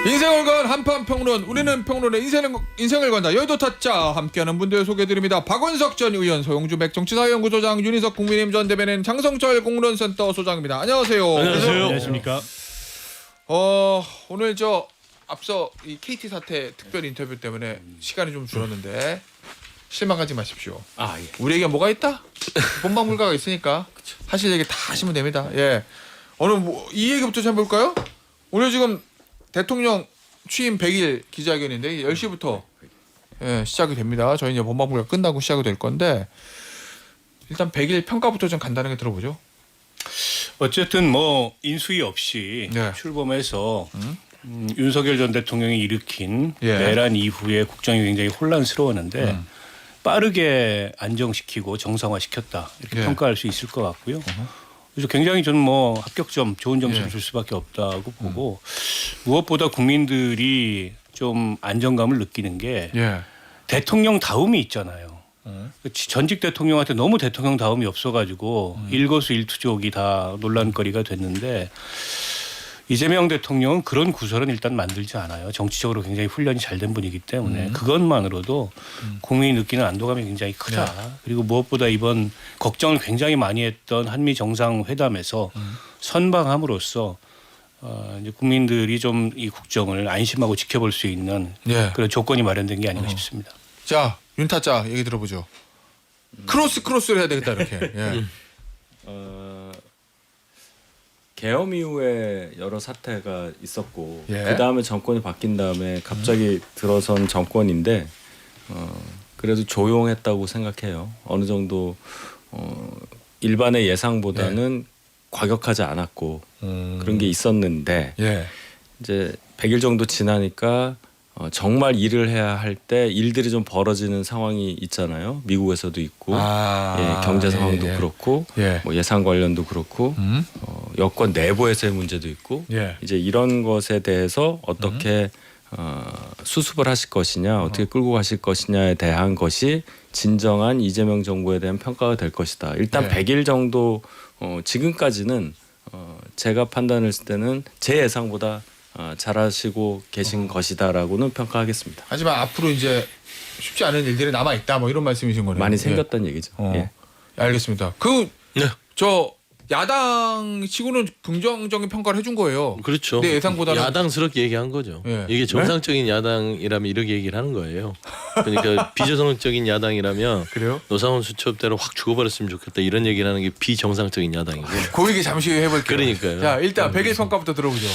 인생을 건 한판 평론, 우리는 평론에 인생을 건다. 여의도 타짜 함께하는 분들 소개해드립니다. 박원석 전 의원, 소영주 정치사회연구소장, 윤희석 국민의힘 전 대변인, 장성철 공론센터 소장입니다. 안녕하세요. 안녕하세요. 안녕하십니까. 오늘 앞서 이 KT 사태 특별 인터뷰 때문에 시간이 좀 줄었는데 실망하지 마십시오. 예. 우리에게 뭐가 있다? 본방 불가가 있으니까 하실 얘기 다 하시면 됩니다. 예. 오늘 이 얘기부터 좀 해볼까요? 오늘 지금 대통령 취임 100일 기자회견인데 10시부터 시작이 됩니다. 저희 이제 본방불가 끝나고 시작이 될 건데 일단 100일 평가부터 좀 간단하게 들어보죠. 어쨌든 인수위 없이 출범해서 윤석열 전 대통령이 일으킨 내란 이후에 국정이 굉장히 혼란스러웠는데 빠르게 안정시키고 정상화시켰다 이렇게 평가할 수 있을 것 같고요. 그래서 굉장히 저는 합격점, 좋은 점수를 줄 수밖에 없다고 보고 무엇보다 국민들이 좀 안정감을 느끼는 게 대통령 다움이 있잖아요. 전직 대통령한테 너무 대통령 다움이 없어가지고 일거수일투족이 다 논란거리가 됐는데 이재명 대통령은 그런 구설은 일단 만들지 않아요. 정치적으로 굉장히 훈련이 잘 된 분이기 때문에 그것만으로도 국민이 느끼는 안도감이 굉장히 크다. 그리고 무엇보다 이번 걱정을 굉장히 많이 했던 한미 정상회담에서 선방함으로써 이제 국민들이 좀 이 국정을 안심하고 지켜볼 수 있는 그런 조건이 마련된 게 아닌가 싶습니다. 자, 윤타짜 얘기 들어보죠. 크로스를 해야 되겠다 이렇게. 계엄 이후에 여러 사태가 있었고 그 다음에 정권이 바뀐 다음에 갑자기 들어선 정권인데 그래도 조용했다고 생각해요. 어느 정도 일반의 예상보다는 과격하지 않았고 그런 게 있었는데 이제 100일 정도 지나니까 정말 일을 해야 할 때 일들이 좀 벌어지는 상황이 있잖아요. 미국에서도 있고 경제 상황도 그렇고 예산 관련도 그렇고 여권 내부에서의 문제도 있고 이제 이런 것에 대해서 어떻게 수습을 하실 것이냐 어떻게 끌고 가실 것이냐에 대한 것이 진정한 이재명 정부에 대한 평가가 될 것이다. 일단 100일 정도 지금까지는 제가 판단했을 때는 제 예상보다 잘하시고 계신 것이다라고는 평가하겠습니다. 하지만 앞으로 이제 쉽지 않은 일들이 남아 있다 이런 말씀이신 거네요. 많이 생겼다는 얘기죠. 알겠습니다. 야당 치고는 긍정적인 평가를 해준 거예요. 그렇죠. 근데 예상보다는 야당스럽게 얘기한 거죠. 이게 정상적인 야당이라면 이렇게 얘기를 하는 거예요. 그러니까 비정상적인 야당이라면 그래요? 노상원 수첩대로 확 죽어버렸으면 좋겠다 이런 얘기를 하는 게 비정상적인 야당이고. 그 얘기 잠시 해볼게요. 그러니까요. 자, 일단 100일 평가부터 들어보죠.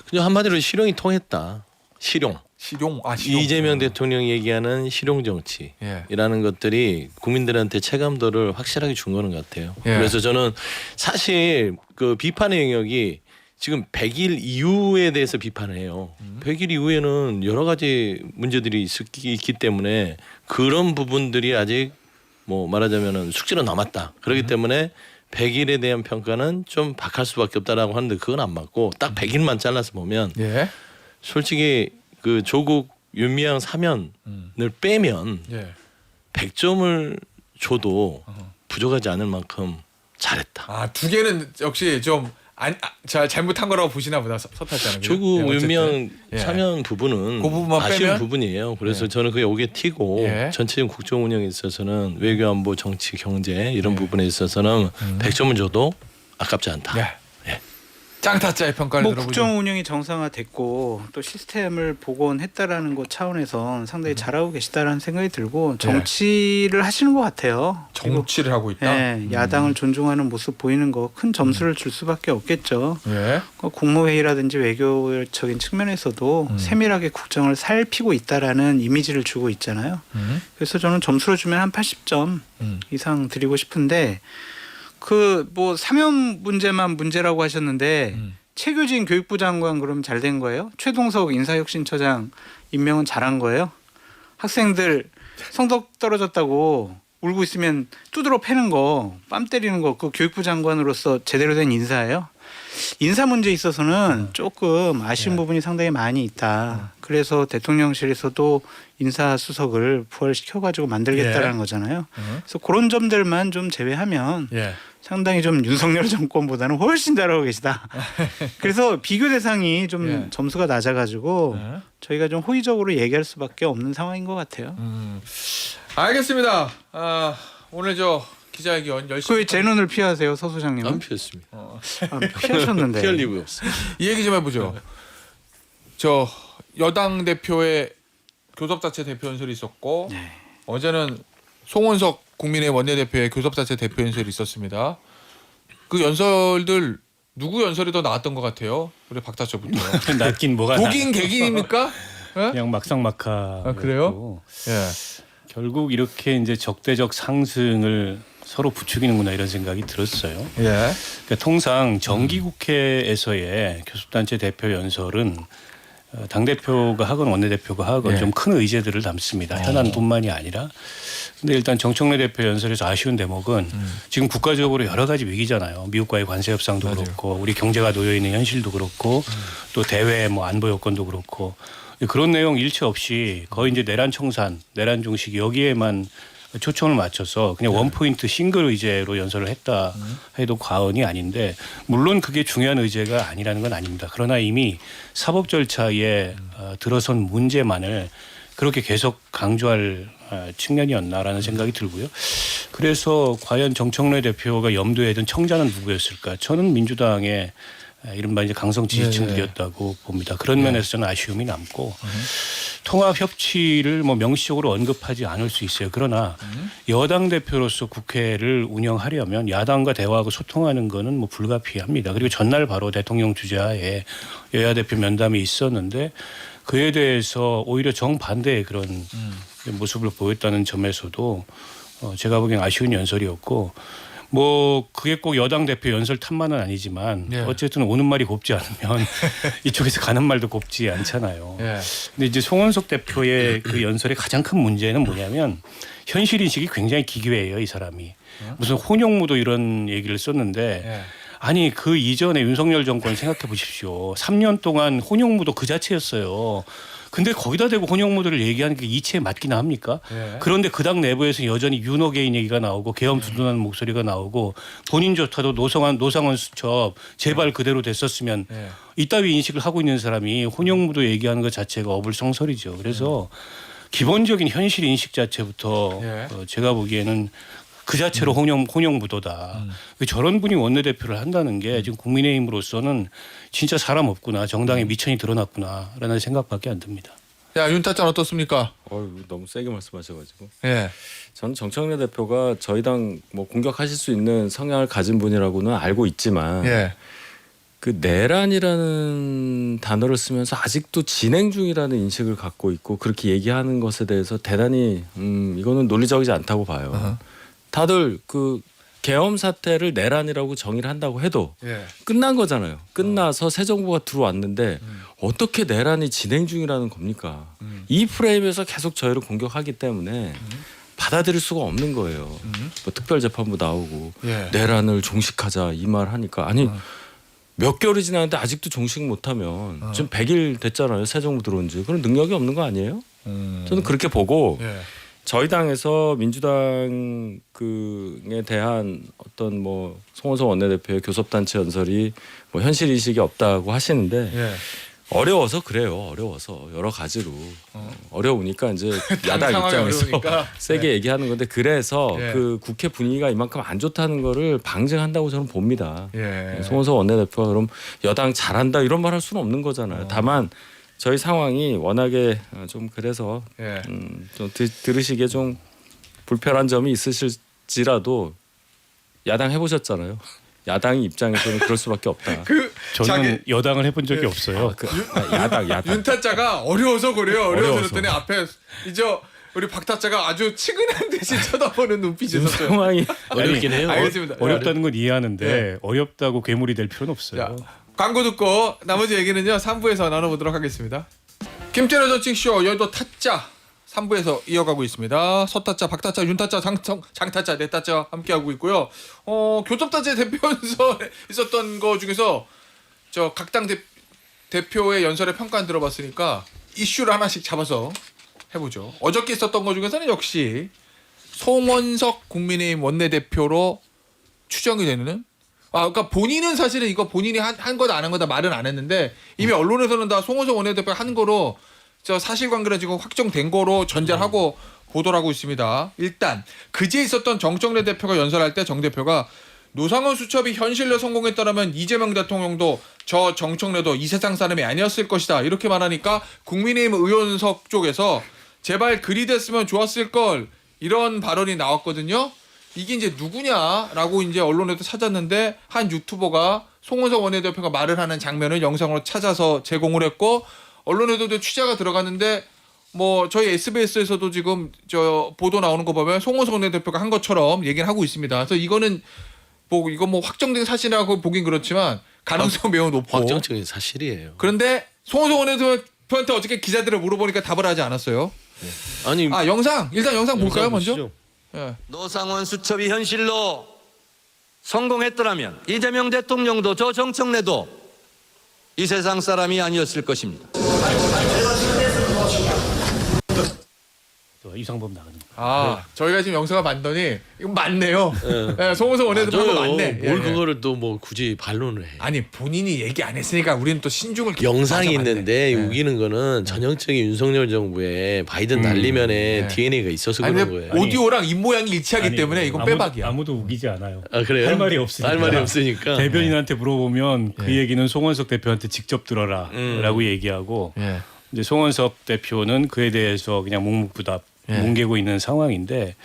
그냥 한마디로 실용이 통했다. 실용. 이재명 대통령이 얘기하는 실용 정치라는 것들이 국민들한테 체감도를 확실하게 준 거는 것 같아요. 그래서 저는 사실 그 비판의 영역이 지금 100일 이후에 대해서 비판을 해요. 100일 이후에는 여러 가지 문제들이 있기 때문에 그런 부분들이 아직 말하자면은 숙제로 남았다. 그렇기 때문에 100일에 대한 평가는 좀 박할 수밖에 없다라고 하는데 그건 안 맞고 딱 100일만 잘라서 보면 솔직히 그 조국 윤미향 사면을 빼면 100점을 줘도 부족하지 않을 만큼 잘했다. 두 개는 역시 좀 잘못한 거라고 보시나 보다 서탔잖아요. 조국 윤미향 사면 부분은 그 부분만 아쉬운 빼면? 부분이에요. 그래서 저는 그게 오게 튀고 전체적인 국정 운영에 있어서는 외교 안보 정치 경제 이런 부분에 있어서는 100점을 줘도 아깝지 않다. 짱타짜의 평가를 들어보죠. 국정 운영이 정상화됐고 또 시스템을 복원했다라는 것 차원에서 상당히 잘하고 계시다라는 생각이 들고 정치를 하시는 것 같아요. 정치를 하고 있다. 야당을 존중하는 모습 보이는 거 큰 점수를 줄 수밖에 없겠죠. 국무회의라든지 외교적인 측면에서도 세밀하게 국정을 살피고 있다라는 이미지를 주고 있잖아요. 그래서 저는 점수로 주면 한 80점 이상 드리고 싶은데 사면 문제만 문제라고 하셨는데 최규진 교육부 장관 그럼 잘 된 거예요? 최동석 인사혁신처장 임명은 잘한 거예요? 학생들 성적 떨어졌다고 울고 있으면 두드러 패는 거, 뺨 때리는 거 그 교육부 장관으로서 제대로 된 인사예요? 인사 문제에 있어서는 조금 아쉬운 예. 부분이 상당히 많이 있다. 그래서 대통령실에서도 인사수석을 부활시켜가지고 만들겠다라는 거잖아요. 그래서 그런 점들만 좀 제외하면 예. 상당히 좀 윤석열 정권보다는 훨씬 잘하고 계시다. 그래서 비교 대상이 좀 예. 점수가 낮아가지고 저희가 좀 호의적으로 얘기할 수밖에 없는 상황인 것 같아요. 알겠습니다. 오늘 저 기자회견 열심히 왜 제 눈을 피하세요, 서 소장님은? 안 피했습니다. 피하셨는데. 피할 이유가 없어요. 이 얘기 좀 해보죠. 저 여당 대표의 교섭자체 대표 연설이 있었고 네. 어제는 송원석 국민의힘 원내대표의 교섭자체 대표 연설이 있었습니다. 그 연설들 누구 연설이 더 나았던 것 같아요? 우리 박타처부터. 낫긴 뭐가 독인 개긴입니까? 예? 그냥 막상막하. 아, 그래요? 예. 결국 이렇게 이제 적대적 상승을 서로 부추기는구나 이런 생각이 들었어요. 예. 그러니까 통상 정기국회에서의 교섭단체 대표 연설은 당 대표가 하건 원내대표가 하건 예. 좀 큰 의제들을 담습니다. 현안뿐만이 아니라. 근데 일단 정청래 대표 연설에서 아쉬운 대목은 지금 국가적으로 여러 가지 위기잖아요. 미국과의 관세 협상도 맞아요. 그렇고 우리 경제가 놓여 있는 현실도 그렇고 또 대외 뭐 안보 여건도 그렇고 그런 내용 일체 없이 거의 이제 내란 청산, 내란 종식 여기에만 초점을 맞춰서 그냥 원포인트 싱글 의제로 연설을 했다 해도 과언이 아닌데 물론 그게 중요한 의제가 아니라는 건 아닙니다. 그러나 이미 사법 절차에 들어선 문제만을 그렇게 계속 강조할 측면이었나라는 생각이 들고요. 그래서 과연 정청래 대표가 염두에 둔 청자는 누구였을까? 저는 민주당의 이른바 이제 강성 지지층들이었다고 봅니다. 그런 면에서 저는 아쉬움이 남고 통합 협치를 뭐 명시적으로 언급하지 않을 수 있어요. 그러나 여당 대표로서 국회를 운영하려면 야당과 대화하고 소통하는 거는 뭐 불가피합니다. 그리고 전날 바로 대통령 주재하에 여야 대표 면담이 있었는데 그에 대해서 오히려 정반대의 그런 모습을 보였다는 점에서도 제가 보기엔 아쉬운 연설이었고 뭐 그게 꼭 여당 대표 연설 탓만은 아니지만 예. 어쨌든 오는 말이 곱지 않으면 이쪽에서 가는 말도 곱지 않잖아요. 예. 근데 이제 송원석 대표의 그 연설의 가장 큰 문제는 뭐냐면 현실 인식이 굉장히 기괴해요, 이 사람이. 무슨 혼용무도 이런 얘기를 썼는데 예. 아니 그 이전에 윤석열 정권 생각해 보십시오. 3년 동안 혼용무도 그 자체였어요. 근데 거기다 대고 혼용무도를 얘기하는 게 이치에 맞기나 합니까? 예. 그런데 그 당 내부에서 여전히 윤호개인 얘기가 나오고 계엄 두둔하는 목소리가 나오고 본인조차도 노상원 수첩 제발 그대로 됐었으면 예. 이따위 인식을 하고 있는 사람이 혼용무도 얘기하는 것 자체가 어불성설이죠. 그래서 기본적인 현실 인식 자체부터 예. 제가 보기에는 그 자체로 혼용무도다. 저런 분이 원내대표를 한다는 게 지금 국민의힘으로서는 진짜 사람 없구나. 정당의 미천이 드러났구나라는 생각밖에 안 듭니다. 야, 윤타짱 어떻습니까? 너무 세게 말씀하셔가지고. 예. 저는 정청래 대표가 저희 당 뭐 공격하실 수 있는 성향을 가진 분이라고는 알고 있지만 예. 그 내란이라는 단어를 쓰면서 아직도 진행 중이라는 인식을 갖고 있고 그렇게 얘기하는 것에 대해서 대단히 이거는 논리적이지 않다고 봐요. 다들 그 계엄 사태를 내란이라고 정의를 한다고 해도 예. 끝난 거잖아요. 끝나서 새 정부가 들어왔는데 어떻게 내란이 진행 중이라는 겁니까? 이 프레임에서 계속 저희를 공격하기 때문에 받아들일 수가 없는 거예요. 뭐 특별재판부 나오고 예. 내란을 종식하자 이 말 하니까 아니 몇 개월이 지났는데 아직도 종식 못하면 지금 100일 됐잖아요. 새 정부 들어온 지. 그럼 능력이 없는 거 아니에요? 저는 그렇게 보고 예. 저희 당에서 민주당에 대한 어떤 뭐 송원석 원내대표의 교섭단체 연설이 뭐 현실 인식이 없다고 하시는데 예. 어려워서 그래요. 어려워서 여러 가지로 어려우니까 이제 야당 상황이 입장에서 어려우니까. 세게 얘기하는 건데 그래서 예. 그 국회 분위기가 이만큼 안 좋다는 거를 방증한다고 저는 봅니다. 예. 송원석 원내대표가 그럼 여당 잘한다 이런 말 할 수는 없는 거잖아요. 다만 저희 상황이 워낙에 좀 그래서 예. 좀 들으시기에 좀 불편한 점이 있으실지라도 야당 해보셨잖아요. 야당 입장에서는 그럴 수밖에 없다. 저는 여당을 해본 적이 없어요. 야당. 윤타짜가 어려워서 그래요. 어려워서 어려워서. 그랬더니 앞에 이제 우리 박타짜가 아주 치근한 듯이 쳐다보는 눈빛이 있었어요. 상황이 어렵긴 해요. 알겠습니다. 어렵다는 건 이해하는데 예. 어렵다고 괴물이 될 필요는 없어요. 자, 광고 듣고 나머지 얘기는요 3부에서 나눠보도록 하겠습니다. 김태로 정치쇼 여의도 타짜 3부에서 이어가고 있습니다. 서타짜, 박타짜, 윤타짜, 장타짜, 넷타짜 함께하고 있고요. 교섭단체 대표연설에 있었던 거 중에서 저 각 당 대표의 연설의 평가는 들어봤으니까 이슈를 하나씩 잡아서 해보죠. 어저께 있었던 거 중에서는 역시 송원석 국민의힘 원내대표로 추정이 되는 그러니까 본인은 사실은 이거 본인이 한 거다 안 한 거다 말은 안 했는데 이미 언론에서는 다 송원석 원내대표가 한 거로 저 사실관계는 지금 확정된 거로 전제하고 보도를 하고 있습니다. 일단 그제 있었던 정청래 대표가 연설할 때 정 대표가 노상원 수첩이 현실로 성공했다면 이재명 대통령도 저 정청래도 이 세상 사람이 아니었을 것이다 이렇게 말하니까 국민의힘 의원석 쪽에서 제발 그리 됐으면 좋았을 걸 이런 발언이 나왔거든요. 이게 이제 누구냐라고 이제 언론에도 찾았는데 한 유튜버가 송원석 원내대표가 말을 하는 장면을 영상으로 찾아서 제공을 했고 언론에도 취재가 들어갔는데 뭐 저희 SBS에서도 지금 저 보도 나오는 거 보면 송원석 원내대표가 한 것처럼 얘기를 하고 있습니다. 그래서 이거는 뭐 이거 뭐 확정된 사실이라고 보긴 그렇지만 가능성 매우 높고 확정적인 사실이에요. 그런데 송원석 원내대표한테 어저께 기자들을 물어보니까 답을 하지 않았어요. 네. 아니 일단 영상 볼까요 먼저? 보시죠. 예. 노상원 수첩이 현실로 성공했더라면 이재명 대통령도 저 정청래도 이 세상 사람이 아니었을 것입니다. 이상범 나가는. 저희가 지금 영상을 봤더니 이거 맞네요. 네, 송원석 원내대표가 맞네. 뭘 그거를 또 뭐 굳이 반론을 해. 아니 본인이 얘기 안 했으니까 우리는 또 신중을 영상이 있는데 맞네. 우기는 거는 전형적인 윤석열 정부의 바이든 날리면에 DNA가 있어서 아니, 그런 근데 거예요. 오디오랑 입 모양이 일치하기 때문에 이건 빼박이야. 아무도 우기지 않아요. 그래요? 할 말이 없으니까. 할 말이 없으니까. 대변인한테 물어보면 그 얘기는 송원석 대표한테 직접 들어라라고 얘기하고 이제 송원석 대표는 그에 대해서 그냥 묵묵부답 뭉개고 있는 상황인데,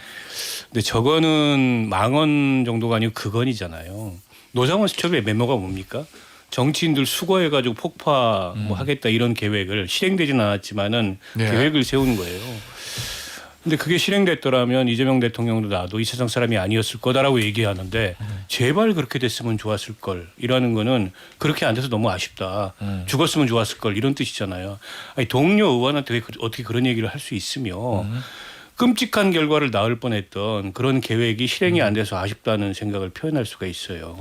근데 저거는 망언 정도가 아니고 그건이잖아요. 노상원 수첩의 메모가 뭡니까? 정치인들 수거해가지고 폭파 뭐 하겠다 이런 계획을 실행되지는 않았지만은 계획을 세운 거예요. 근데 그게 실행됐더라면 이재명 대통령도 나도 이 세상 사람이 아니었을 거다라고 얘기하는데 제발 그렇게 됐으면 좋았을 걸 이라는 거는 그렇게 안 돼서 너무 아쉽다. 죽었으면 좋았을 걸 이런 뜻이잖아요. 아니, 동료 의원한테 어떻게 그런 얘기를 할 수 있으며 끔찍한 결과를 낳을 뻔했던 그런 계획이 실행이 안 돼서 아쉽다는 생각을 표현할 수가 있어요.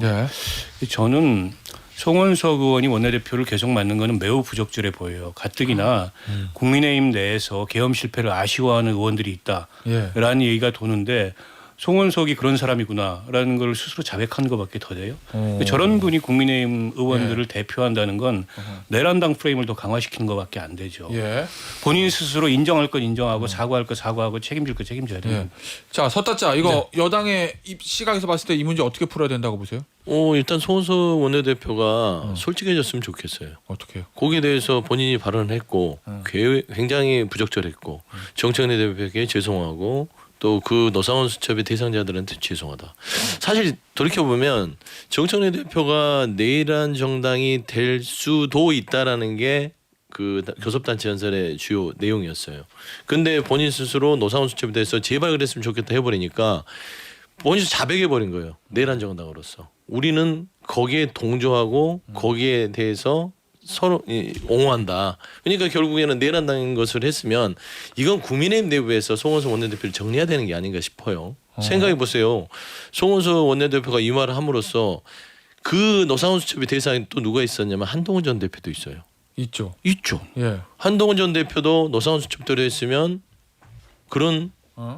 저는 송원석 의원이 원내대표를 계속 맡는 것은 매우 부적절해 보여요. 가뜩이나 국민의힘 내에서 계엄 실패를 아쉬워하는 의원들이 있다라는 얘기가 도는데 송원석이 그런 사람이구나라는 걸 스스로 자백하는 것밖에 더 돼요. 저런 분이 국민의힘 의원들을 대표한다는 건 내란당 프레임을 더 강화시키는 것밖에 안 되죠. 본인 스스로 인정할 건 인정하고 사과할 거 사과하고 책임질 거 책임져야 돼요. 자, 서따짜 이거 여당의 시각에서 봤을 때 이 문제 어떻게 풀어야 된다고 보세요? 일단 송원석 원내대표가 솔직해졌으면 좋겠어요. 어떻게요? 거기에 대해서 본인이 발언했고 굉장히 부적절했고 정청래 대표에게 죄송하고 또 그 노상원 수첩의 대상자들한테 죄송하다. 사실 돌이켜보면 정청래 대표가 내란 정당이 될 수도 있다라는 게 그 교섭단체 연설의 주요 내용이었어요. 근데 본인 스스로 노상원 수첩에 대해서 제발 그랬으면 좋겠다 해버리니까 본인이 자백해버린 거예요. 내란 정당으로서. 우리는 거기에 동조하고 거기에 대해서 서로 옹호한다. 그러니까 결국에는 내란당인 것을 했으면 이건 국민의힘 내부에서 송원석 원내대표를 정리해야 되는 게 아닌가 싶어요. 생각해 보세요. 송원석 원내대표가 이 말을 함으로써 그 노상원 수첩의 대상에 또 누가 있었냐면 한동훈 전 대표도 있어요. 있죠. 한동훈 전 대표도 노상원 수첩대로 했으면 그런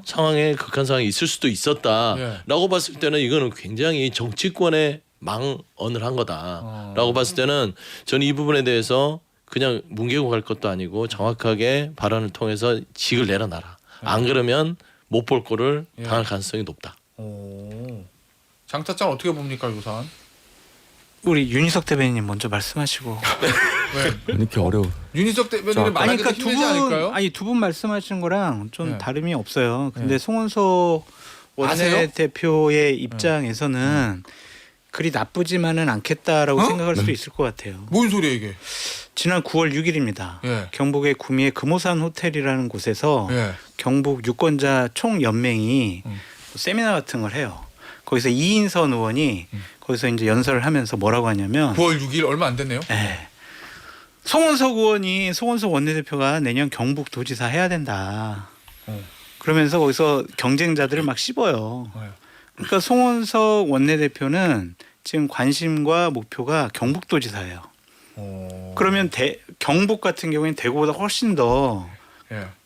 상황에 극한 상황이 있을 수도 있었다라고 봤을 때는 이거는 굉장히 정치권의 망언을 한 거다라고 봤을 때는 저는 이 부분에 대해서 그냥 뭉개고 갈 것도 아니고 정확하게 발언을 통해서 직을 내려놔라. 안 그러면 못 볼 거를 당할 가능성이 높다. 장타짱 어떻게 봅니까 이 사안? 우리 윤희석 대변인님 먼저 말씀하시고. 왜 이렇게 어려워? 윤희석 대변인은 말하기도 힘들지 않을까요? 두 분 말씀하시는 거랑 좀 다름이 없어요. 근데 네. 송원석 아세요? 원내대표의 입장에서는 그리 나쁘지만은 않겠다라고 생각할 수도 있을 것 같아요. 뭔 소리야 이게? 지난 9월 6일입니다. 경북의 구미의 금호산 호텔이라는 곳에서 경북 유권자 총연맹이 세미나 같은 걸 해요. 거기서 이인선 의원이 거기서 이제 연설을 하면서 뭐라고 하냐면 9월 6일 얼마 안 됐네요. 송원석 원내대표가 내년 경북 도지사 해야 된다. 그러면서 거기서 경쟁자들을 막 씹어요. 그러니까 송원석 원내대표는 지금 관심과 목표가 경북도지사예요. 그러면 경북 같은 경우에는 대구보다 훨씬 더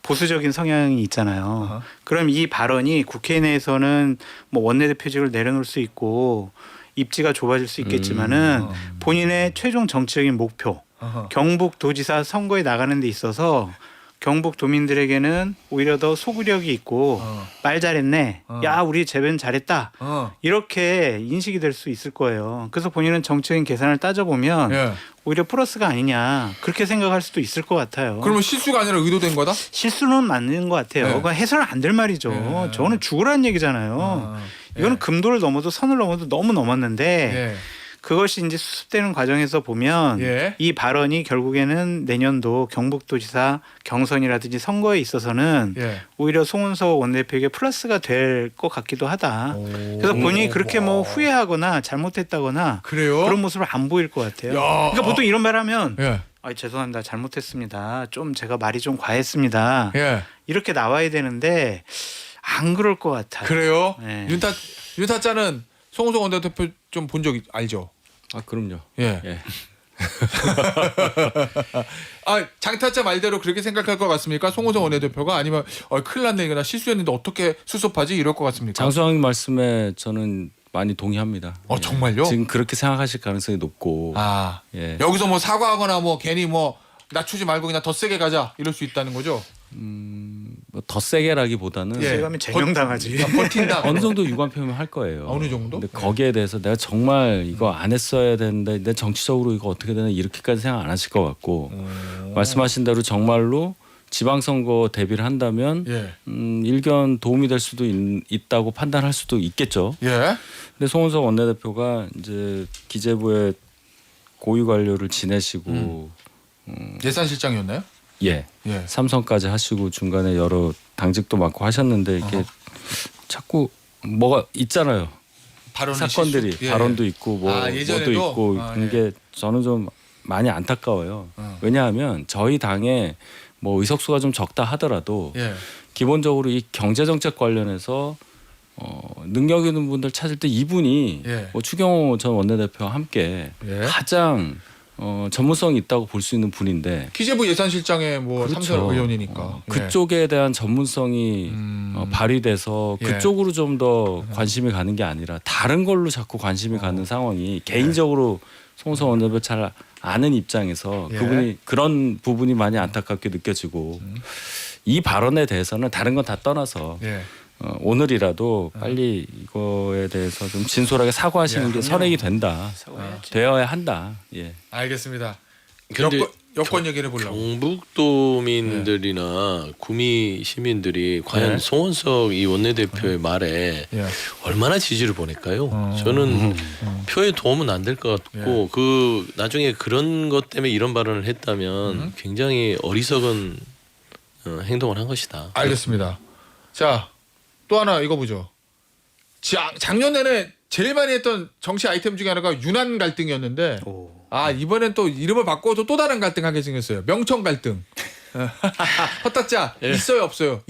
보수적인 성향이 있잖아요. 그럼 이 발언이 국회 내에서는 뭐 원내대표직을 내려놓을 수 있고 입지가 좁아질 수 있겠지만은 본인의 최종 정치적인 목표, 경북도지사 선거에 나가는 데 있어서 경북 도민들에게는 오히려 더 소구력이 있고 말 잘했네. 야, 우리 재변 잘했다. 이렇게 인식이 될 수 있을 거예요. 그래서 본인은 정치적인 계산을 따져보면 오히려 플러스가 아니냐 그렇게 생각할 수도 있을 것 같아요. 그러면 실수가 아니라 의도된 거다? 실수는 맞는 것 같아요. 그건 해서는 안 될 말이죠. 저는 죽으라는 얘기잖아요. 이거는 금도를 넘어도 선을 넘어도 너무 넘었는데 그것이 이제 수습되는 과정에서 보면 이 발언이 결국에는 내년도 경북도지사 경선이라든지 선거에 있어서는 오히려 송원석 원내대표에게 플러스가 될 것 같기도 하다. 그래서 본인이 그렇게 뭐 후회하거나 잘못했다거나 그런 모습을 안 보일 것 같아요. 그러니까 보통 이런 말하면 죄송합니다. 잘못했습니다. 좀 제가 말이 좀 과했습니다. 이렇게 나와야 되는데 안 그럴 것 같아요. 그래요? 윤타짜는 송원석 원내대표 좀 본 적 알죠? 아 그럼요. 장타짜 말대로 그렇게 생각할 것 같습니까? 송원석 원내대표가 아니면 큰일 났네 이거 나 실수했는데 어떻게 수습하지 이럴 것 같습니까? 장수왕 말씀에 저는 많이 동의합니다. 정말요? 지금 그렇게 생각하실 가능성이 높고. 여기서 뭐 사과하거나 뭐 괜히 뭐 낮추지 말고 그냥 더 세게 가자 이럴 수 있다는 거죠? 뭐 더 세게라기보다는 세게 제명당하지. 버틴다. 어느 정도 유감 표명할 거예요. 어느 정도? 근데 거기에 대해서 내가 정말 이거 안 했어야 되는데 내 정치적으로 이거 어떻게 되나 이렇게까지 생각 안 하실 것 같고 말씀하신 대로 정말로 지방선거 대비를 한다면 일견 도움이 될 수도 있다고 판단할 수도 있겠죠. 근데 송원석 원내대표가 이제 기재부의 고위 관료를 지내시고 예산실장이었나요? 삼선까지 하시고 중간에 여러 당직도 맡고 하셨는데 이게 자꾸 뭐가 있잖아요. 사건들이 발언도 있고 뭐도 있고 이게 저는 좀 많이 안타까워요. 왜냐하면 저희 당에 뭐 의석수가 좀 적다 하더라도 기본적으로 이 경제정책 관련해서 능력 있는 분들 찾을 때 이분이 뭐 추경호 전 원내대표와 함께 가장 전문성이 있다고 볼 수 있는 분인데 기재부 예산실장의 뭐 삼선 의원이니까 그쪽에 대한 전문성이 발휘돼서 그쪽으로 좀 더 관심이 가는 게 아니라 다른 걸로 자꾸 관심이 가는 상황이 개인적으로 송원석 원내대표 잘 아는 입장에서 그분이 그런 부분이 많이 안타깝게 느껴지고 이 발언에 대해서는 다른 건 다 떠나서 오늘이라도 빨리 이거에 대해서 좀 진솔하게 사과하시는 게 선행이 된다. 되어야 한다. 알겠습니다. 근데 여권 얘기를 해보려고. 경북도민들이나 구미 시민들이 과연 송원석 이 원내대표의 말에 얼마나 지지를 보낼까요? 저는 표에 도움은 안 될 것 같고 그 나중에 그런 것 때문에 이런 발언을 했다면 굉장히 어리석은 행동을 한 것이다. 알겠습니다. 자, 또 하나 이거 보죠. 작년 내내 제일 많이 했던 정치 아이템 중에 하나가 유난 갈등이었는데 이번엔 또 이름을 바꿔서 또 다른 갈등 하게 생겼어요. 명청 갈등. 헛다짜 있어요 없어요?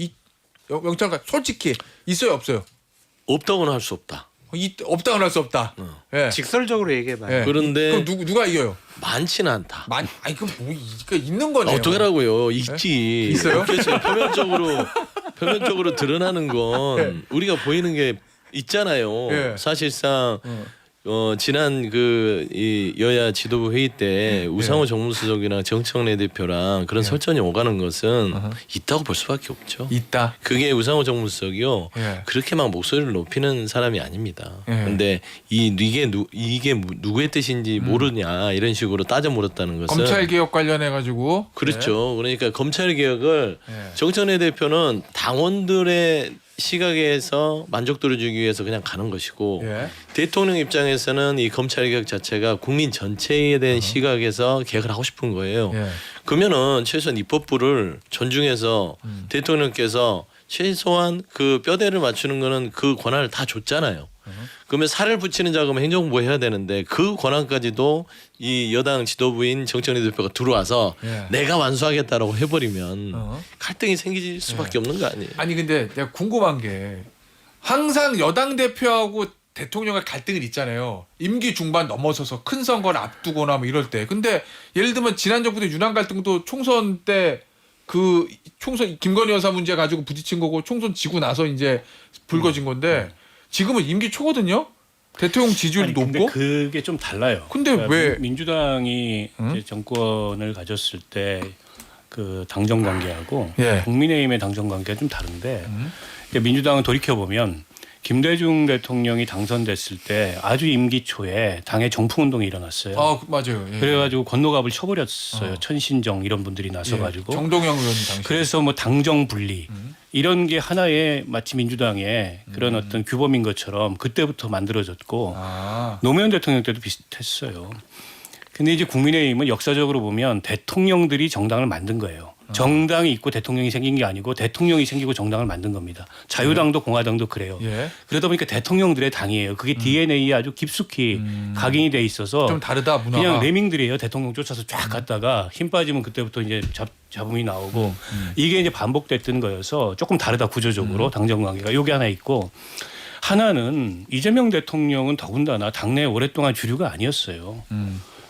명청 갈등 솔직히 있어요 없어요? 없다고는 할 수 없다. 없다고는 할 수 없다. 직설적으로 얘기해봐요. 그런데 그럼 누가 이겨요? 많지는 않다. 그럼 뭐 있는 거네요. 어떡하라고요? 있지. 있어요? 그렇죠. 표면적으로 드러나는 건 우리가 보이는 게 있잖아요. 사실상 지난 이 여야 지도부 회의 때 우상호 정무수석이랑 정청래 대표랑 그런 설전이 오가는 것은 있다고 볼 수밖에 없죠. 있다. 그게 우상호 정무수석이요. 그렇게 막 목소리를 높이는 사람이 아닙니다. 근데 이게 누구의 뜻인지 모르냐 이런 식으로 따져 물었다는 것은 검찰 개혁 관련해 가지고 그렇죠. 그러니까 검찰 개혁을 정청래 대표는 당원들의 시각에서 만족도를 주기 위해서 그냥 가는 것이고 대통령 입장에서는 이 검찰 개혁 자체가 국민 전체에 대한 시각에서 개혁을 하고 싶은 거예요. 그러면은 최소한 입법부를 존중해서 대통령께서 최소한 그 뼈대를 맞추는 거는 그 권한을 다 줬잖아요. 그러면 살을 붙이는 작업은 행정부가 해야 되는데 그 권한까지도 이 여당 지도부인 정청래 대표가 들어와서 내가 완수하겠다라고 해버리면 갈등이 생길 수밖에 없는 거 아니에요? 아니 근데 내가 궁금한 게 항상 여당 대표하고 대통령의 갈등은 있잖아요. 임기 중반 넘어서서 큰 선거를 앞두거나 뭐 이럴 때. 근데 예를 들면 지난 정부 때 윤한 갈등도 총선 때 그 총선 김건희 여사 문제 가지고 부딪힌 거고 총선 지고 나서 이제 불거진 건데 지금은 임기 초거든요. 대통령 지지율이 근데 높고. 그게 좀 달라요. 근데 그러니까 왜 민주당이 이제 정권을 가졌을 때 그 당정 관계하고 예. 국민의힘의 당정 관계가 좀 다른데 민주당은 돌이켜 보면 김대중 대통령이 당선됐을 때 아주 임기 초에 당의 정풍 운동이 일어났어요. 아 맞아요. 예. 그래가지고 권노갑을 쳐버렸어요. 천신정 이런 분들이 나서가지고. 예. 정동영 의원 당시. 그래서 뭐 당정 분리 이런 게 하나의 마치 민주당의 그런 어떤 규범인 것처럼 그때부터 만들어졌고 노무현 대통령 때도 비슷했어요. 근데 이제 국민의힘은 역사적으로 보면 대통령들이 정당을 만든 거예요. 정당이 있고 대통령이 생긴 게 아니고 대통령이 생기고 정당을 만든 겁니다. 자유당도 공화당도 그래요. 예. 그러다 보니까 대통령들의 당이에요. 그게 DNA에 아주 깊숙이 각인이 돼 있어서 좀 다르다 문화가. 그냥 레밍들이에요. 대통령 쫓아서 쫙 갔다가 힘 빠지면 그때부터 이제 잡음이 나오고 이게 이제 반복됐던 거여서 조금 다르다 구조적으로 당정 관계가 요게 하나 있고 하나는 이재명 대통령은 더군다나 당내 오랫동안 주류가 아니었어요.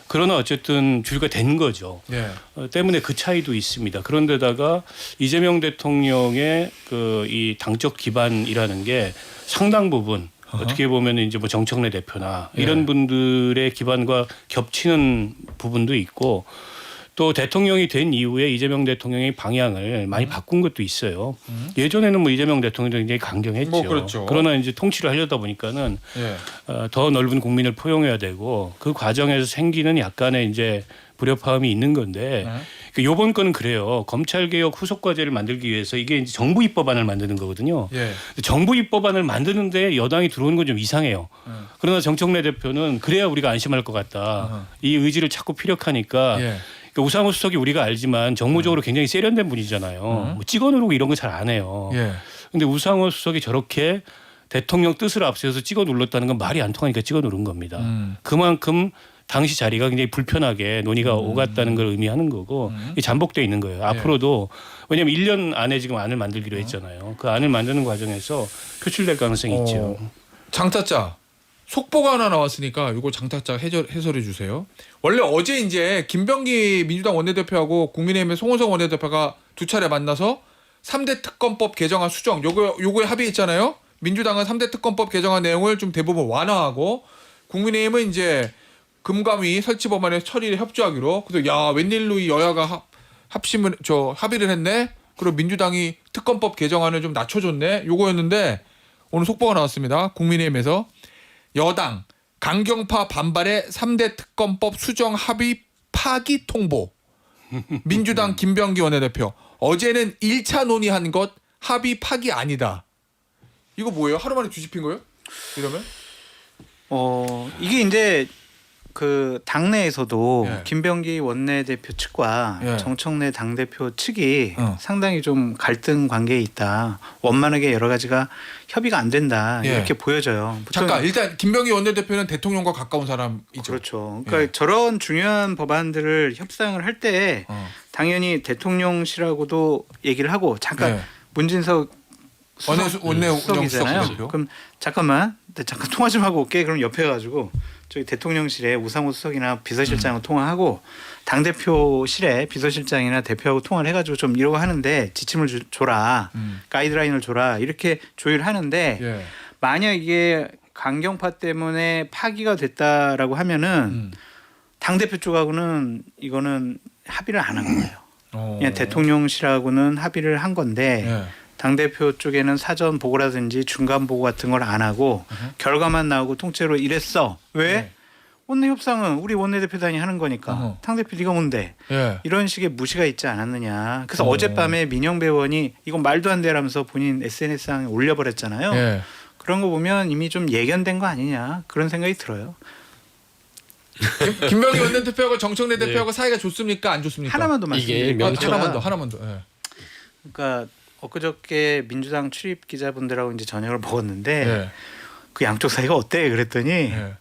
그러나 어쨌든 주류가 된 거죠. 예. 때문에 그 차이도 있습니다. 그런데다가 이재명 대통령의 그 이 당적 기반이라는 게 상당 부분 어떻게 보면 이제 뭐 정청래 대표나 이런 분들의 기반과 겹치는 부분도 있고 또 대통령이 된 이후에 이재명 대통령의 방향을 많이 바꾼 것도 있어요. 예전에는 뭐 이재명 대통령도 굉장히 강경했죠. 뭐 그렇죠. 그러나 이제 통치를 하려다 보니까는 더 넓은 국민을 포용해야 되고 그 과정에서 생기는 약간의 이제 불협화음이 있는 건데 이번 건은 그래요. 검찰개혁 후속과제를 만들기 위해서 이게 이제 정부 입법안을 만드는 거거든요. 정부 입법안을 만드는데 여당이 들어오는 건 좀 이상해요. 그러나 정청래 대표는 그래야 우리가 안심할 것 같다. 이 의지를 자꾸 피력하니까 그러니까 우상호 수석이 우리가 알지만 정무적으로 굉장히 세련된 분이잖아요. 뭐 찍어 누르고 이런 거 잘 안 해요. 근데 우상호 수석이 저렇게 대통령 뜻을 앞세워서 찍어 눌렀다는 건 말이 안 통하니까 찍어 누른 겁니다. 그만큼 당시 자리가 굉장히 불편하게 논의가 오갔다는 걸 의미하는 거고 잠복돼 있는 거예요. 앞으로도 왜냐하면 1년 안에 지금 안을 만들기로 했잖아요. 그 안을 만드는 과정에서 표출될 가능성이 있죠. 장타짜 속보가 하나 나왔으니까 이거 장타짜 해설해 주세요. 원래 어제 이제 김병기 민주당 원내대표하고 국민의힘의 송원석 원내대표가 두 차례 만나서 3대 특검법 개정안 수정 요거에 합의했잖아요. 민주당은 3대 특검법 개정안 내용을 좀 대부분 완화하고 국민의힘은 이제 금감위 설치 법안의 처리에 협조하기로. 그래서 야 웬일로 이 여야가 합의를 했네. 그리고 민주당이 특검법 개정안을 좀 낮춰줬네. 요거였는데 오늘 속보가 나왔습니다. 국민의힘에서 여당 강경파 반발에 3대 특검법 수정 합의 파기 통보. 민주당 김병기 원내대표 어제는 1차 논의한 것 합의 파기 아니다. 이거 뭐예요? 하루 만에 뒤집힌 거예요? 이러면? 이게 이제 그 당내에서도 김병기 원내대표 측과 정청래 당대표 측이 상당히 좀 갈등 관계에 있다. 원만하게 여러 가지가 협의가 안 된다. 이렇게 보여져요. 잠깐 일단 김병기 원내대표는 대통령과 가까운 사람이죠. 그렇죠. 그러니까 저런 중요한 법안들을 협상을 할 때 당연히 대통령실하고도 얘기를 하고 잠깐 문진석 수석이잖아요. 그럼 잠깐 통화 좀 하고 올게. 그럼 옆에 가지고 저기 대통령실에 우상호 수석이나 비서실장하고 통화하고 당대표실에 비서실장이나 대표하고 통화를 해가지고 좀 이러고 하는데 지침을 줘라. 가이드라인을 줘라. 이렇게 조율하는데 만약 이게 강경파 때문에 파기가 됐다라고 하면은 당대표 쪽하고는 이거는 합의를 안 한 거예요. 그냥 대통령실하고는 합의를 한 건데 당대표 쪽에는 사전 보고라든지 중간 보고 같은 걸 안 하고 결과만 나오고 통째로 이랬어. 왜? 원내 협상은 우리 원내대표단이 하는 거니까 당대표 네가 뭔데? 이런 식의 무시가 있지 않았느냐. 그래서 어젯밤에 민영배 의원이 이건 말도 안 되라면서 본인 SNS상에 올려버렸잖아요. 그런 거 보면 이미 좀 예견된 거 아니냐 그런 생각이 들어요. 김병기 원내대표하고 정청래 대표하고 사이가 좋습니까? 안 좋습니까? 하나만 더 말씀드릴게요. 하나만 더. 그러니까 엊그저께 민주당 출입 기자분들하고 이제 저녁을 먹었는데 그 양쪽 사이가 어때? 그랬더니 예.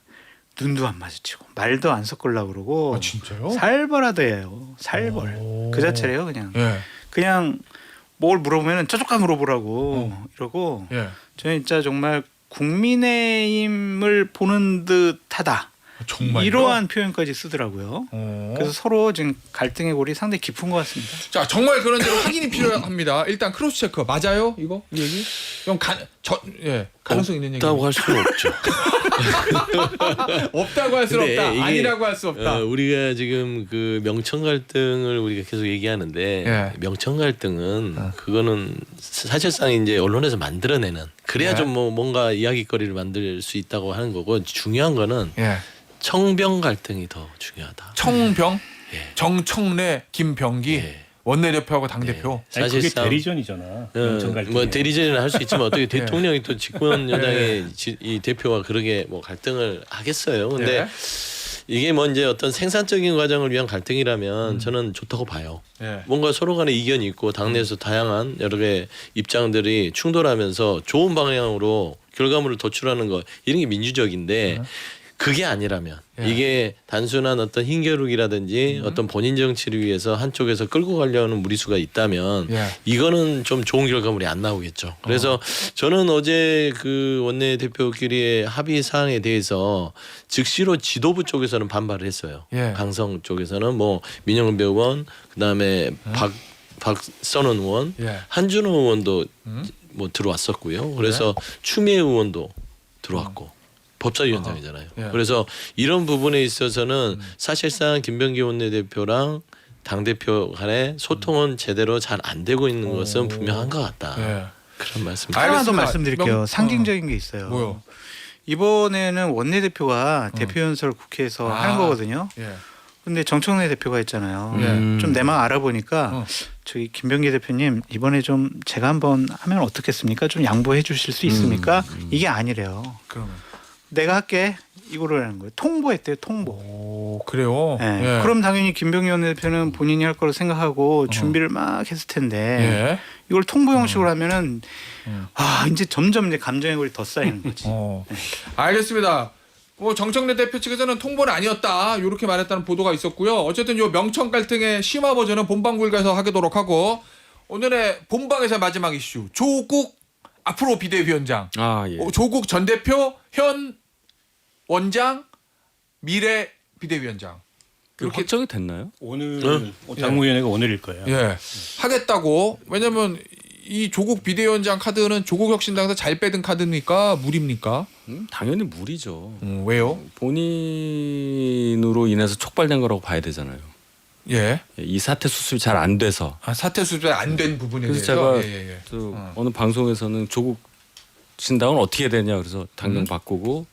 눈도 안 마주치고 말도 안 섞으려고 그러고 아, 진짜요? 살벌하대요. 살벌. 오. 그 자체래요 그냥. 예. 그냥 뭘 물어보면 저쪽 가 물어보라고 이러고 예. 저는 진짜 정말 국민의힘을 보는 듯하다. 정말요? 이러한 표현까지 쓰더라고요. 그래서 서로 지금 갈등의 골이 상당히 깊은 것 같습니다. 자, 정말 그런 대로 확인이 필요합니다. 일단 크로스 체크 맞아요? 이거 이 얘기? 좀 가능성 있는 얘기. 없다고 할 수는 없죠. 없다고 할 수는 근데 없다. 이게, 아니라고 할 수 없다. 우리가 지금 그 명청 갈등을 우리가 계속 얘기하는데 예. 명청 갈등은 그거는 사실상 이제 언론에서 만들어내는 그래야 예. 좀 뭐 뭔가 이야기거리를 만들 수 있다고 하는 거고 중요한 거는 예. 청병 갈등이 더 중요하다. 청병, 예. 정청래, 김병기 예. 원내대표하고 당대표. 아니, 그게 사실상- 대리전이잖아. 명청 갈등이. 뭐 대리전이나 할 수 있지만 어떻게 대통령이 또 집권 여당의 이 대표와 그러게 뭐 갈등을 하겠어요. 근데 예. 이게 뭐 이제 어떤 생산적인 과정을 위한 갈등이라면 저는 좋다고 봐요. 예. 뭔가 서로 간에 이견이 있고 당내에서 다양한 여러 개의 입장들이 충돌하면서 좋은 방향으로 결과물을 도출하는 거 이런 게 민주적인데 그게 아니라면 예. 이게 단순한 어떤 힘겨루기라든지 어떤 본인 정치를 위해서 한쪽에서 끌고 가려는 무리수가 있다면 예. 이거는 좀 좋은 결과물이 안 나오겠죠. 그래서 저는 어제 그 원내대표끼리의 합의 사항에 대해서 즉시로 지도부 쪽에서는 반발을 했어요. 예. 강성 쪽에서는 뭐 민영배 의원 그다음에 박선원 의원 예. 한준호 의원도 뭐 들어왔었고요. 그래서 추미애 의원도 들어왔고 법사위원장이잖아요. 예. 그래서 이런 부분에 있어서는 사실상 김병기 원내대표랑 당대표 간의 소통은 제대로 잘 안 되고 있는 것은 분명한 것 같다. 예. 그런 말씀. 하나 더 알겠습니다. 말씀드릴게요. 상징적인 게 있어요. 뭐요? 이번에는 원내대표가 대표연설 국회에서 하는 거거든요. 예. 근데 정청래 대표가 있잖아요. 예. 좀 내막 알아보니까 저기 김병기 대표님 이번에 좀 제가 한번 하면 어떻겠습니까? 좀 양보해 주실 수 있습니까? 이게 아니래요. 그러면. 내가 할게 이거를 하는 거예요. 통보했대요. 통보. 오, 그래요. 예. 예. 그럼 당연히 김병기 원내대표는 본인이 할 거로 생각하고 준비를 막 했을 텐데 예. 이걸 통보 형식으로 하면은 아 이제 점점 이제 감정의 골이 더 쌓이는 거지. 알겠습니다. 뭐 정청래 대표 측에서는 통보는 아니었다 이렇게 말했다는 보도가 있었고요. 어쨌든 요 명청 갈등의 심화 버전은 본방불가에서 하도록 하고 오늘의 본방에서 마지막 이슈 조국 앞으로 비대위원장. 아 예. 조국 전 대표 현 원장 미래 비대위원장 이렇게 확정이 됐나요? 오늘 당무위원회가 오늘일 거예요. 예 하겠다고. 왜냐면 이 조국 비대위원장 카드는 조국 혁신당에서 잘 빼든 카드입니까 무리입니까? 당연히 무리죠. 왜요? 본인으로 인해서 촉발된 거라고 봐야 되잖아요. 예. 이 사태 수습이 잘 안 돼서. 아, 사태 수습이 안 된 부분에 그래서 대해서 제가 어느 방송에서는 조국 신당은 어떻게 되냐 그래서 당명 바꾸고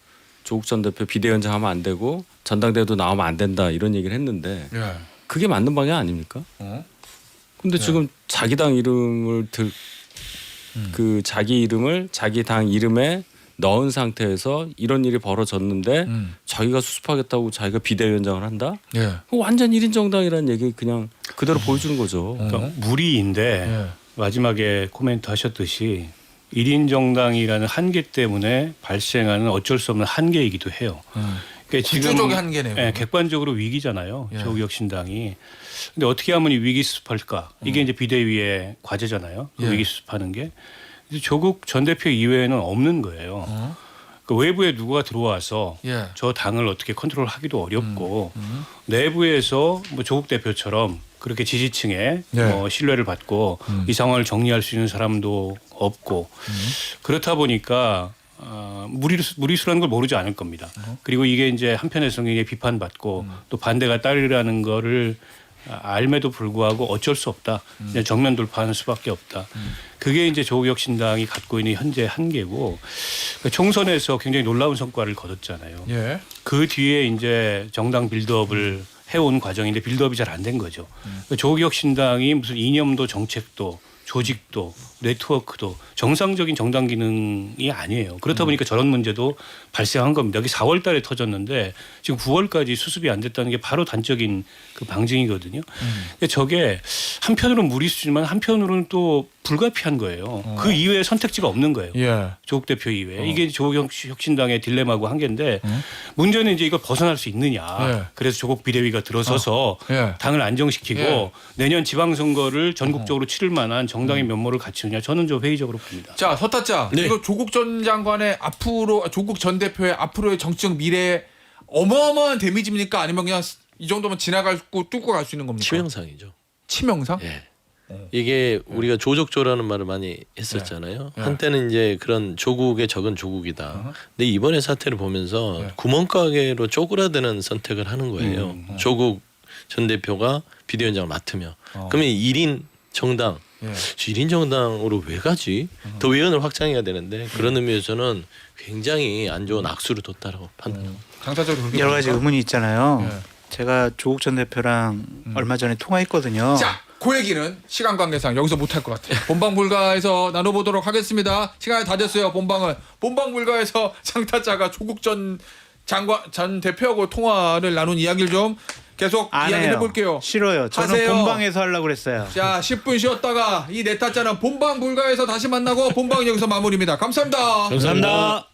조국 전 대표 비대위원장 하면 안 되고 전당대회도 나오면 안 된다 이런 얘기를 했는데 예. 그게 맞는 방향 아닙니까? 근데 지금 자기 당 이름을 그 자기 이름을 자기 당 이름에 넣은 상태에서 이런 일이 벌어졌는데 자기가 수습하겠다고 자기가 비대위원장을 한다? 예. 그거 완전 1인 정당이라는 얘기 그냥 그대로 보여주는 거죠. 그러니까 무리인데 마지막에 코멘트 하셨듯이 1인 정당이라는 한계 때문에 발생하는 어쩔 수 없는 한계이기도 해요. 그러니까 지금 구조적인 한계네요. 예, 객관적으로 위기잖아요. 예. 조국혁신당이. 근데 어떻게 하면 이 위기 수습할까? 이게 이제 비대위의 과제잖아요. 그 예. 위기 수습하는 게. 조국 전 대표 이외에는 없는 거예요. 그 외부에 누가 들어와서 예. 저 당을 어떻게 컨트롤하기도 어렵고 내부에서 뭐 조국 대표처럼 그렇게 지지층에 예. 뭐 신뢰를 받고 이 상황을 정리할 수 있는 사람도 없고 그렇다 보니까 무리수라는 걸 모르지 않을 겁니다. 그리고 이게 이제 한편에서는 굉장히 비판받고 또 반대가 따르라는 거를 알매도 불구하고 어쩔 수 없다. 그냥 정면 돌파하는 수밖에 없다. 그게 이제 조국혁신당이 갖고 있는 현재 한계고 그러니까 총선에서 굉장히 놀라운 성과를 거뒀잖아요. 예. 그 뒤에 이제 정당 빌드업을 해온 과정인데 빌드업이 잘 안 된 거죠. 그러니까 조국혁신당이 무슨 이념도 정책도 조직도 네트워크도 정상적인 정당 기능이 아니에요. 그렇다 보니까 저런 문제도 발생한 겁니다. 여기 4월 달에 터졌는데 지금 9월까지 수습이 안 됐다는 게 바로 단적인 그 방증이거든요. 저게 한편으로는 무리수지만 한편으로는 또 불가피한 거예요. 그 이외에 선택지가 없는 거예요. 예. 조국 대표 이외에. 이게 조국 혁신당의 딜레마고 한계인데 문제는 이제 이걸 벗어날 수 있느냐. 예. 그래서 조국 비대위가 들어서서 예. 당을 안정시키고 예. 내년 지방선거를 전국적으로 치를 만한 정당의 면모를 갖추느냐. 저는 좀 회의적으로 봅니다. 자, 서타짜. 네. 이거 조국 전 장관의 앞으로 조국 전 대표의 앞으로의 정치적 미래에 어마어마한 데미지입니까? 아니면 그냥 이 정도면 지나가고 뚫고 갈 수 있는 겁니까? 치명상이죠. 치명상? 예. 이게 우리가 조족조라는 말을 많이 했었잖아요. 예. 한때는 이제 그런 조국의 적은 조국이다. 근데 이번에 사태를 보면서 구멍가게로 쪼그라드는 선택을 하는 거예요. 조국 전 대표가 비대위원장을 맡으며 그러면 1인 정당, 1인 정당으로 왜 가지? 더 외연을 확장해야 되는데 그런 의미에서는 굉장히 안 좋은 악수를 뒀다라고 판단합니다. 당사적으로 그렇게 여러 가지 봅니까? 의문이 있잖아요. 예. 제가 조국 전 대표랑 얼마 전에 통화했거든요. 자, 그 얘기는 시간 관계상 여기서 못할 것 같아요. 본방 불가에서 나눠보도록 하겠습니다. 시간이 다 됐어요. 본방은 본방 불가에서 장타자가 조국 전 장관 전 대표하고 통화를 나눈 이야기를 좀 계속 안 이야기해 해요. 볼게요. 싫어요. 저는 하세요. 본방에서 하려고 그랬어요. 자, 10분 쉬었다가 이 네 타짜는 본방 불가에서 다시 만나고 본방 여기서 마무리입니다. 감사합니다. 감사합니다.